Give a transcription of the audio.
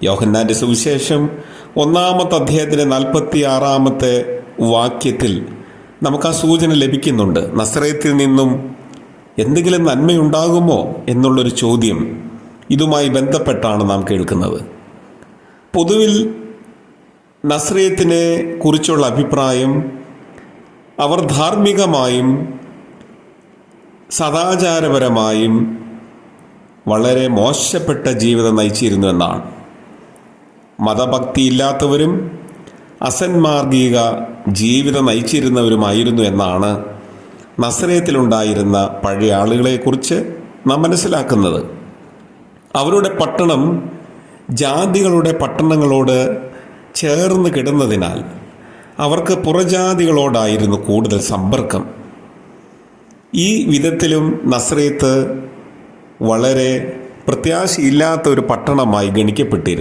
യോഹന്നാന്റെ സുവിശേഷം 1-ാമത്തെ അധ്യായത്തിലെ 46-ാമത്തെ വാക്യത്തിൽ നമുക്ക് ആ സൂചന ലഭിക്കുന്നുണ്ട്. നസറേത്തിൽ നിന്നും എന്തെങ്കിലും നന്മയുണ്ടാകുമോ എന്നുള്ളൊരു ചോദ്യം ഇതുമായി ബന്ധപ്പെട്ടാണ് നാം കേൾക്കുന്നത്. പൊതുവിൽ നസറേത്തിനെ കുറിച്ചുള്ള അഭിപ്രായം അവർ ധാർമ്മികമായും സദാചാരപരമായും വളരെ മോശപ്പെട്ട ജീവിതം നയിച്ചിരുന്നു എന്നാണ്. മതഭക്തിയില്ലാത്തവരും അസന്മാർഗിക ജീവിതം നയിച്ചിരുന്നവരുമായിരുന്നു എന്നാണ് നസറേത്തിലുണ്ടായിരുന്ന പഴയ ആളുകളെക്കുറിച്ച് നാം മനസ്സിലാക്കുന്നത്. അവരുടെ പട്ടണം ജാതികളുടെ പട്ടണങ്ങളോട് ചേർന്ന് കിടന്നതിനാൽ അവർക്ക് പുറജാതികളോടായിരുന്നു കൂടുതൽ സമ്പർക്കം. ഈ വിധത്തിലും നസറേത്ത് വളരെ പ്രത്യാശയില്ലാത്ത ഒരു പട്ടണമായി ഗണിക്കപ്പെട്ടിരുന്നു.